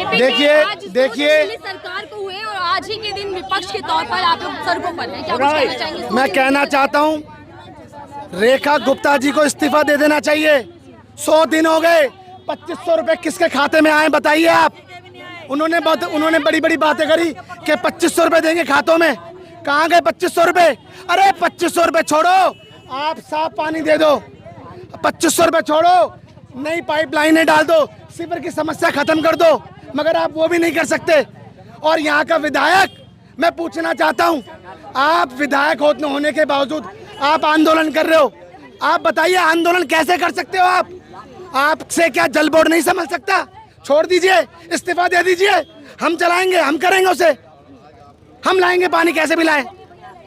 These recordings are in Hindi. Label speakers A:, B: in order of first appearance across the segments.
A: देखिए
B: सरकार को हुए और आज ही के दिन विपक्ष के तौर पर आप लोग सड़कों पर हैं, क्या कुछ कहना चाहेंगे?
A: मैं कहना चाहता हूं, रेखा गुप्ता जी को इस्तीफा दे देना चाहिए। 100 दिन हो गए, 2500 रुपए किसके खाते में आए बताइए आप। उन्होंने बड़ी बड़ी बातें करी कि 2500 रुपए देंगे खातों में। कहाँ गए 2500 रुपए? अरे 2500 रुपए छोड़ो, आप साफ पानी दे दो। 2500 रुपए छोड़ो, नई पाइपलाइनें डाल दो, सीवर की समस्या खत्म कर दो, मगर आप वो भी नहीं कर सकते। और यहाँ का विधायक, मैं पूछना चाहता हूँ, आप विधायक होने के बावजूद आप आंदोलन कर रहे हो। आप बताइए आंदोलन कैसे कर सकते हो आप? आपसे क्या जल बोर्ड नहीं संभल सकता? छोड़ दीजिए, इस्तीफा दे दीजिए, हम चलाएंगे, हम करेंगे उसे, हम लाएंगे पानी कैसे भी लाएं।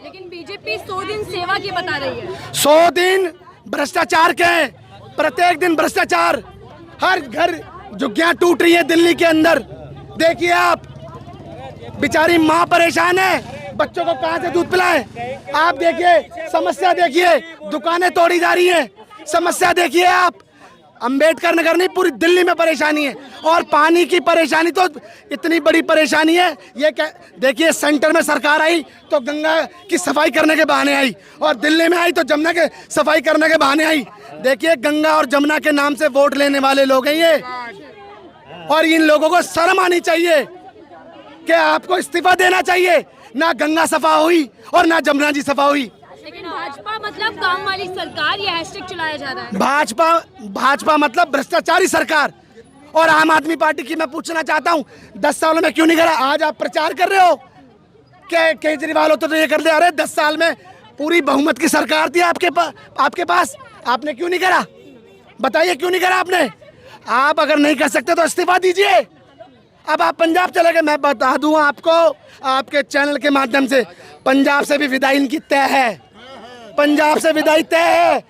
B: लेकिन बीजेपी 100 दिन सेवा की बता रही है।
A: 100 दिन भ्रष्टाचार के हैं, प्रत्येक दिन भ्रष्टाचार, हर घर झुग्गियां टूट रही है दिल्ली के अंदर। देखिए आप, बेचारी माँ परेशान है, बच्चों को कहां से दूध पिलाएं। आप देखिए समस्या, देखिए दुकानें तोड़ी जा रही हैं, समस्या देखिए आप। अंबेडकर नगर नहीं, पूरी दिल्ली में परेशानी है। और पानी की परेशानी तो इतनी बड़ी परेशानी है, ये क्या देखिए, सेंटर में सरकार आई तो गंगा की सफाई करने के बहाने आई, और दिल्ली में आई तो जमुना के सफाई करने के बहाने आई। देखिए गंगा और जमुना के नाम से वोट लेने वाले लोग हैं ये, और इन लोगों को शर्म आनी चाहिए कि आपको इस्तीफा देना चाहिए। ना गंगा सफा हुई और ना जमुना जी सफा हुई।
B: लेकिन भाजपा मतलब काम वाली सरकार, ये हैशटैग चलाया जा रहा है।
A: भाजपा मतलब भ्रष्टाचारी सरकार। और आम आदमी पार्टी की मैं पूछना चाहता हूँ, 10 सालों में क्यों नहीं करा? आज आप प्रचार कर रहे हो कि केजरीवाल होते तो ये कर दे। अरे 10 साल में पूरी बहुमत की सरकार थी आपके पास, आपने क्यों नहीं करा? बताइए क्यों नहीं करा आपने? आप अगर नहीं कर सकते तो इस्तीफा दीजिए। अब आप पंजाब चले गए, मैं बता दूं आपको आपके चैनल के माध्यम से, पंजाब से भी विदाई इनकी तय है, पंजाब से विदाई तय है।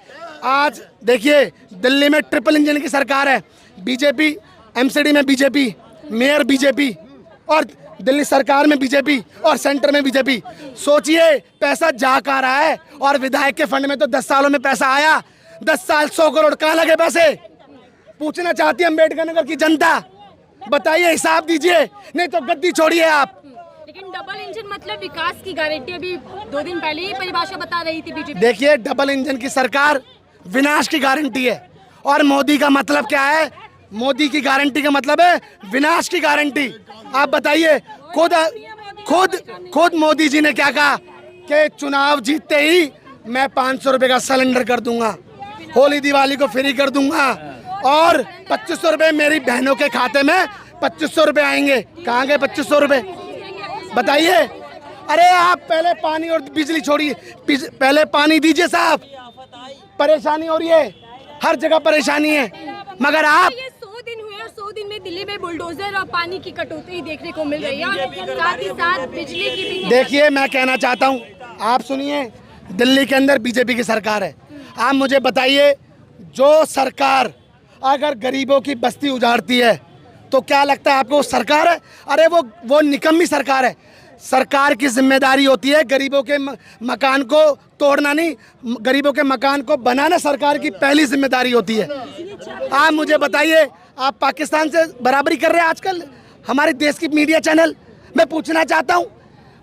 A: आज देखिए दिल्ली में ट्रिपल इंजन की सरकार है, बीजेपी, एमसीडी में बीजेपी, मेयर बीजेपी, और दिल्ली सरकार में बीजेपी, और सेंटर में बीजेपी। सोचिए पैसा जा कहाँ रहा है। और विधायक के फंड में तो 10 सालों में पैसा आया, 10 साल 100 करोड़ कहाँ लगे पैसे? पूछना चाहती है अम्बेडकर नगर की जनता, बताइए, हिसाब दीजिए, नहीं तो गद्दी छोड़िए आप।
B: लेकिन डबल इंजन मतलब विकास की गारंटी, अभी 2 दिन पहले ही परिभाषा बता रही थी बीजेपी।
A: देखिए डबल इंजन की सरकार विनाश की गारंटी है, और मोदी का मतलब क्या है? मोदी की गारंटी का मतलब है विनाश की गारंटी। आप बताइए, खुद मोदी जी ने क्या कहा कि चुनाव जीतते ही मैं 500 रुपए का सिलेंडर कर दूंगा, होली दिवाली को फ्री कर दूंगा, और 2500 रुपए मेरी बहनों के खाते में 2500 रुपए आएंगे। कहाँ गए 2500 रुपए बताइए? अरे आप पहले पानी और बिजली छोड़िए, पहले पानी दीजिए साहब, परेशानी हो रही है, हर जगह परेशानी है। मगर आप
B: 100 दिन हुए और 100 दिन में दिल्ली में बुलडोजर और पानी की कटौती देखने को मिल रही है, और साथ ही साथ बिजली की भी।
A: देखिए मैं कहना चाहता हूँ, आप सुनिए, दिल्ली के अंदर बीजेपी की सरकार है। आप मुझे बताइए, जो सरकार अगर गरीबों की बस्ती उजाड़ती है तो क्या लगता है आपको सरकार है? अरे वो निकम्मी सरकार है। सरकार की जिम्मेदारी होती है गरीबों के मकान को तोड़ना नहीं, गरीबों के मकान को बनाना सरकार की पहली जिम्मेदारी होती है। आप मुझे बताइए, आप पाकिस्तान से बराबरी कर रहे हैं आजकल हमारे देश की मीडिया चैनल। मैं पूछना चाहता हूँ,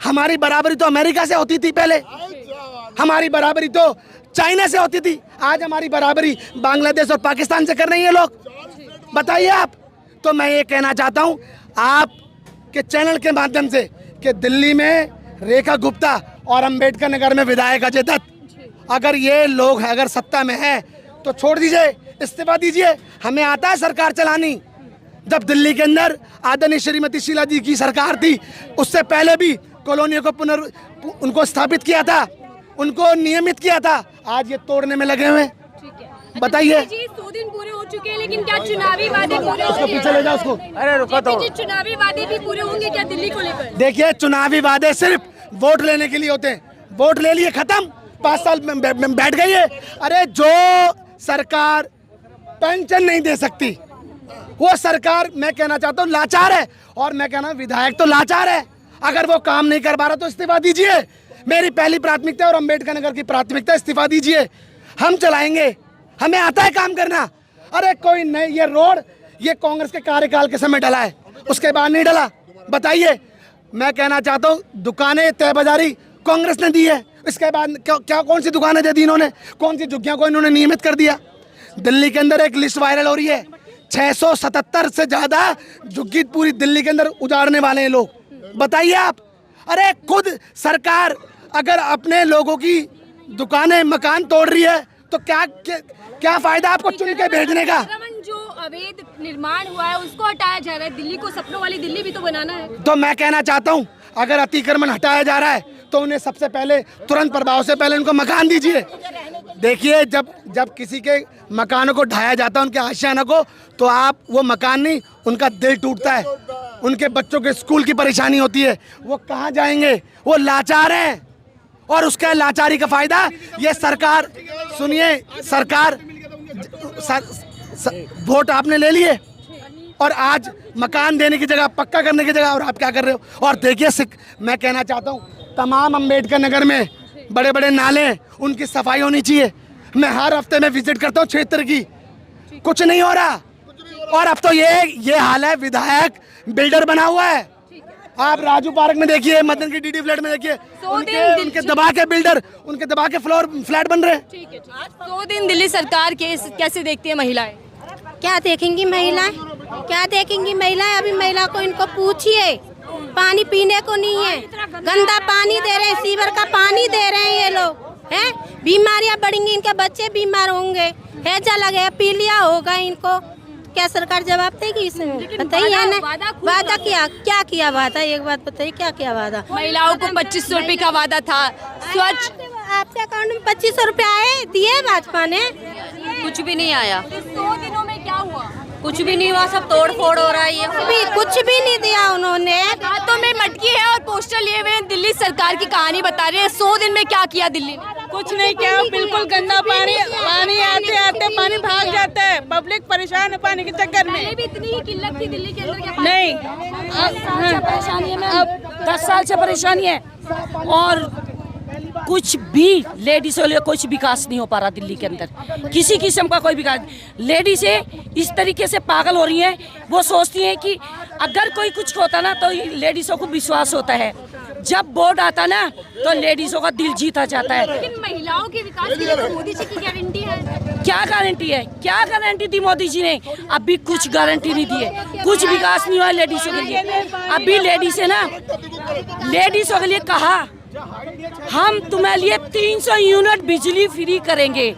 A: हमारी बराबरी तो अमेरिका से होती थी पहले, हमारी बराबरी तो चाइना से होती थी, आज हमारी बराबरी बांग्लादेश और पाकिस्तान से कर रही है लोग। बताइए आप। तो मैं ये कहना चाहता हूँ आपके चैनल के माध्यम से कि दिल्ली में रेखा गुप्ता और अंबेडकर नगर में विधायक अजय दत्त, अगर ये लोग अगर सत्ता में हैं तो छोड़ दीजिए, इस्तीफा दीजिए। हमें आता है सरकार चलानी। जब दिल्ली के अंदर आदरणीय श्रीमती शीला जी की सरकार थी, उससे पहले भी कॉलोनियों को उनको स्थापित किया था, उनको नियमित किया था। आज ये तोड़ने में लगे हुए। बताइए,
B: 100 दिन पूरे हो चुके हैं, लेकिन क्या चुनावी वादे पूरे
A: उसको पीछे ले जाओ उसको। अरे रुको तो,
B: चुनावी वादे भी पूरे होंगे क्या दिल्ली को लेकर?
A: देखिए चुनावी वादे सिर्फ वोट लेने के लिए होते हैं। वोट ले लिए, खत्म, 5 साल में बैठ गई है। अरे जो सरकार पेंशन नहीं दे सकती, वो सरकार, मैं कहना चाहता हूँ, लाचार है। और मैं कहना विधायक तो लाचार है। अगर वो काम नहीं कर पा रहा तो इस्तीफा दीजिए। मेरी पहली प्राथमिकता और अंबेडकर नगर की प्राथमिकता, इस्तीफा दीजिए, हम चलाएंगे, हमें आता है काम करना। अरे कोई नहीं, ये रोड ये कांग्रेस के कार्यकाल के समय डला है, उसके बाद नहीं डला। बताइए, मैं कहना चाहता हूँ दुकानें तय बाजारी कांग्रेस ने दी है, इसके बाद क्या कौन सी दुकानें दे दी इन्होंने, कौन सी झुग्गियों को इन्होंने नियमित कर दिया। दिल्ली के अंदर एक लिस्ट वायरल हो रही है, 677 से ज़्यादा झुग्गी पूरी दिल्ली के अंदर उजाड़ने वाले हैं लोग। बताइए आप, अरे खुद सरकार अगर अपने लोगों की दुकानें मकान तोड़ रही है तो क्या फायदा आपको चुन के भेजने का।
B: जो अवैध निर्माण हुआ है उसको हटाया जा रहा है, दिल्ली को सपनों वाली दिल्ली भी तो बनाना है।
A: तो मैं कहना चाहता हूं अगर अतिक्रमण हटाया जा रहा है तो उन्हें सबसे पहले तुरंत प्रभाव से पहले उनको मकान दीजिए। देखिए, जब किसी के मकानों को ढाया जाता है, उनके आशियाना को, तो आप वो मकान नहीं, उनका दिल टूटता है, उनके बच्चों के स्कूल की परेशानी होती है, वो कहाँ जाएंगे, वो लाचार हैं। और उसका लाचारी का फायदा ये सरकार, सुनिए सरकार, वोट आपने ले लिए और आज मकान देने की जगह, पक्का करने की जगह, और आप क्या कर रहे हो। और देखिए, मैं कहना चाहता हूँ तमाम अंबेडकर नगर में बड़े बड़े नाले हैं, उनकी सफाई होनी चाहिए। मैं हर हफ्ते में विजिट करता हूँ क्षेत्र की, कुछ नहीं हो रहा। और अब तो ये हाल है, विधायक बिल्डर बना हुआ है। आप राजू पार्क में देखिए, मदन की डीडी फ्लैट में देखिए, उनके दबा के बिल्डर, उनके दबा के फ्लैट बन रहे हैं।
B: 100 दिन दिल्ली सरकार कैसे देखती है महिलाएं?
C: क्या देखेंगी महिलाएं, क्या देखेंगी महिलाएं? अभी महिला को इनको पूछिए, पानी पीने को नहीं है, गंदा पानी दे रहे हैं, सीवर का पानी दे रहे हैं ये लोग हैं। बीमारियां बढ़ेंगी, इनके बच्चे बीमार होंगे, हैजा लगे, पीलिया होगा इनको। क्या सरकार जवाब देगी इसमें? बताइए ना, वादा क्या किया वादा, एक बात बताइए, क्या किया वादा?
B: महिलाओं को 2500 रुपए का वादा था। स्वच्छ
C: आपके अकाउंट में 2500 रुपए आए, दिए भाजपा ने?
B: कुछ भी नहीं आया। 100 दिनों में क्या हुआ?
C: कुछ भी नहीं हुआ, सब तोड़ फोड़ हो रहा है। ये कुछ भी नहीं दिया उन्होंने।
B: हाथों में मटकी है और पोस्टर लिए हुए हैं, दिल्ली सरकार की कहानी बता रहे हैं। 100 दिन में क्या किया दिल्ली ने?
D: कुछ नहीं किया, बिल्कुल गंदा पानी आते आते पानी भाग जाता है, पब्लिक परेशान है पानी के चक्कर में।
B: पहले भी इतनी ही किल्लत थी दिल्ली के अंदर क्या?
D: नहीं, अब 10 साल से परेशानी है और कुछ भी लेडीज वाले कुछ विकास नहीं हो पा रहा दिल्ली के अंदर, किसी किस्म का कोई विकास। लेडीज इस तरीके से पागल हो रही हैं, वो सोचती हैं कि अगर कोई कुछ होता ना तो लेडीजों को विश्वास होता है, जब वोट आता ना तो लेडीजों का दिल जीता जाता है।
B: लेकिन महिलाओं के विकास के लिए तो मोदी जी की गारंटी है।
D: क्या गारंटी है? क्या गारंटी दी मोदी जी ने? अभी कुछ गारंटी नहीं दी है, कुछ विकास नहीं हुआ लेडीजों के लिए। अभी लेडीज है ना, लेडीजों के लिए कहा हम तुम्हारे लिए 300 यूनिट बिजली फ्री करेंगे,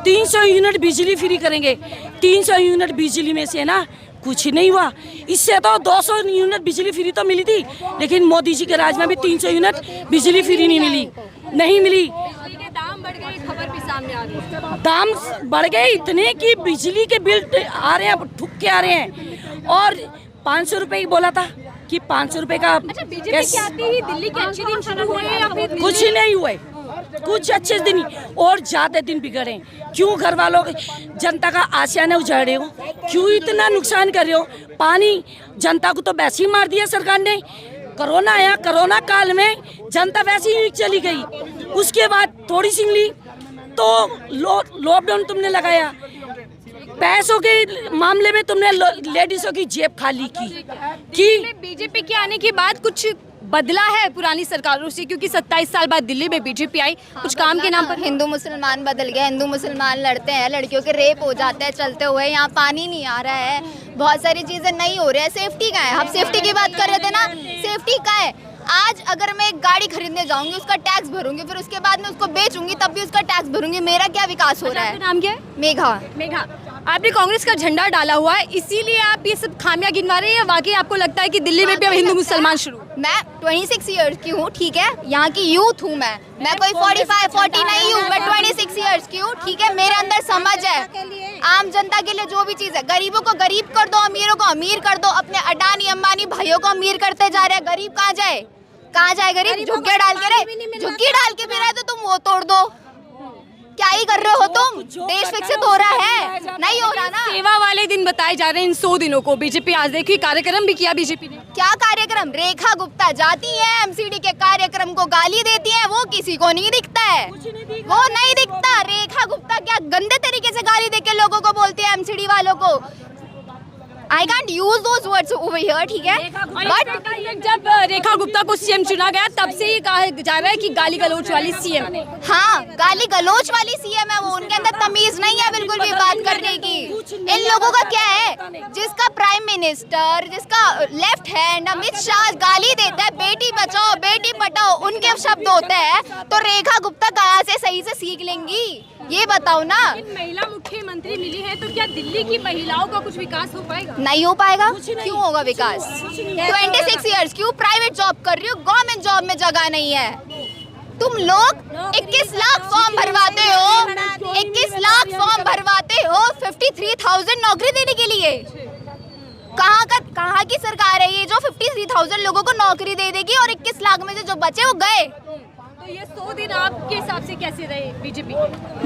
D: 300 यूनिट बिजली फ्री करेंगे। 300 यूनिट बिजली में से ना कुछ नहीं हुआ। इससे तो 200 यूनिट बिजली फ्री तो मिली थी, लेकिन मोदी जी के राज में भी 300 यूनिट बिजली फ्री नहीं मिली।
B: बिजली के दाम बढ़ गए, खबर भी सामने आ गई।
D: दाम बढ़ गए इतने कि बिजली के बिल आ रहे हैं, ठुक के आ रहे हैं। और 500 रुपए ही बोला था कि 500 रुपए का।
B: अच्छा, बीजेपी की आती ही दिल्ली के अच्छे दिन शुरू हुए या फिर
D: कुछ नहीं हुए, कुछ अच्छे दिन और ज्यादा दिन बिगड़े। क्यों घर वालों जनता का आशियाना उजाड़े हो, क्यों इतना नुकसान कर रहे हो? पानी जनता को तो वैसे ही मार दिया सरकार ने। कोरोना आया, कोरोना काल में जनता वैसे ही चली गई, उसके बाद थोड़ी सी मिली तो लॉकडाउन तुमने लगाया। पैसों के मामले में तुमने लेडीजों की जेब खाली की।
B: बीजेपी के आने के बाद कुछ बदला है पुरानी सरकारों से? क्योंकि 27 साल बाद दिल्ली में बीजेपी आई, कुछ काम के नाम पर
E: हिंदू मुसलमान बदल गया, हिंदू मुसलमान लड़ते हैं, लड़कियों के रेप हो जाते हैं चलते हुए, यहाँ पानी नहीं आ रहा है, बहुत सारी चीजें नहीं हो रही है। सेफ्टी का है, हम सेफ्टी की बात कर रहे थे ना, सेफ्टी का है। आज अगर मैं एक गाड़ी खरीदने जाऊंगी, उसका टैक्स भरूंगी, फिर उसके बाद में उसको बेचूंगी, तब भी उसका टैक्स भरूंगी। मेरा क्या विकास हो रहा है?
B: नाम क्या है?
E: मेघा।
B: आपने कांग्रेस का झंडा डाला हुआ है, इसीलिए आप ये सब खामियां गिनवा रहे हैं, या वाकई आपको लगता है कि दिल्ली में भी अब हिंदू मुसलमान शुरू?
E: मैं 26 ईयर्स की हूँ, ठीक है, यहाँ की यूथ हूँ मैं कोई 45-40 नहीं हूँ, मैं 26 ईयर्स की हूँ, ठीक है। मेरे अंदर समझ है, आम जनता के लिए जो भी चीज़ है, गरीबों को गरीब कर दो, अमीरों को अमीर कर दो। अपने अडानी अंबानी भाइयों को अमीर करते जा रहे हैं, गरीब कहाँ जाए? गरीब झुग्गी डाल के भी रहे तो तुम वो तोड़ दो। क्या ही कर रहे हो तुम? देश विकसित हो रहा है? नहीं हो रहा ना।
B: सेवा वाले दिन बताए जा रहे हैं इन 100 दिनों को। बीजेपी आज देखिए कार्यक्रम भी किया बीजेपी ने।
E: क्या कार्यक्रम? रेखा गुप्ता जाती है एमसीडी के कार्यक्रम को गाली देती है, वो किसी को नहीं दिखता है, वो नहीं दिखता। रेखा गुप्ता क्या गंदे तरीके से गाली देके लोगों को बोलती है, एमसीडी वालों को। I can't use those words over here, ठीक है? But
B: जब रेखा गुप्ता को सीएम चुना गया तब से ही कहा जा रहा है कि गाली गलौच वाली सीएम।
E: हाँ, गाली गलोच वाली सीएम है वो, उनके अंदर तमीज नहीं है बिल्कुल भी बात करने की। इन लोगों का क्या है, जिसका प्राइम मिनिस्टर, जिसका लेफ्ट हैंड अमित शाह गाली देता है बेटी बचाओ बेटी पढ़ाओ, उनके शब्द होते हैं, तो रेखा गुप्ता कहाँ से सही से सीख लेंगी, ये बताओ ना।
B: महिला मुख्यमंत्री मिली है तो क्या दिल्ली की महिलाओं का कुछ विकास हो पाएगा?
E: नहीं हो पाएगा, क्यों होगा विकास? 26 इयर्स क्यों प्राइवेट जॉब कर रही हो, गवर्नमेंट जॉब में जगह नहीं है। तुम लोग 21 लाख फॉर्म भरवाते हो, 21 लाख फॉर्म भरवाते हो 53,000 नौकरी देने के लिए। कहाँ की सरकार है ये जो 53,000 लोगों को नौकरी दे देगी और 21 लाख में से जो बचे वो गए?
B: तो ये 100 दिन आपके हिसाब से कैसे रहे बीजेपी?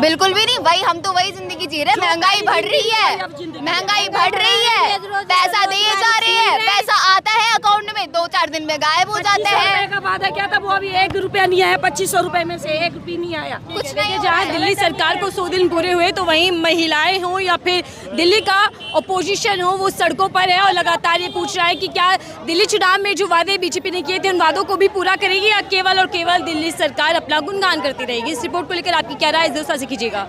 E: बिल्कुल भी नहीं, वही हम तो वही जिंदगी जी रहे हैं। महंगाई बढ़ रही है, महंगाई बढ़ रही है, पैसा दिए जा रहे हैं, पैसा आता है अकाउंट में 2-4 दिन में गायब हो जाता है।
D: का वादा क्या था, वो अभी 1 रुपया नहीं आया, 2500 रुपए में से 1 रुपया नहीं आया।
E: कुछ नहीं,
B: जहाँ दिल्ली सरकार को 100 दिन पूरे हुए तो वहीं महिलाएं हों या फिर दिल्ली का अपोजिशन हो, वो सड़कों पर है और लगातार ये पूछ रहा है कि क्या दिल्ली चुनाव में जो वादे बीजेपी ने किए थे उन वादों को भी पूरा करेगी या केवल और केवल दिल्ली सरकार अपना गुणगान करती रहेगी। इस रिपोर्ट को लेकर आपकी क्या राय है, जरूर साझा कीजिएगा।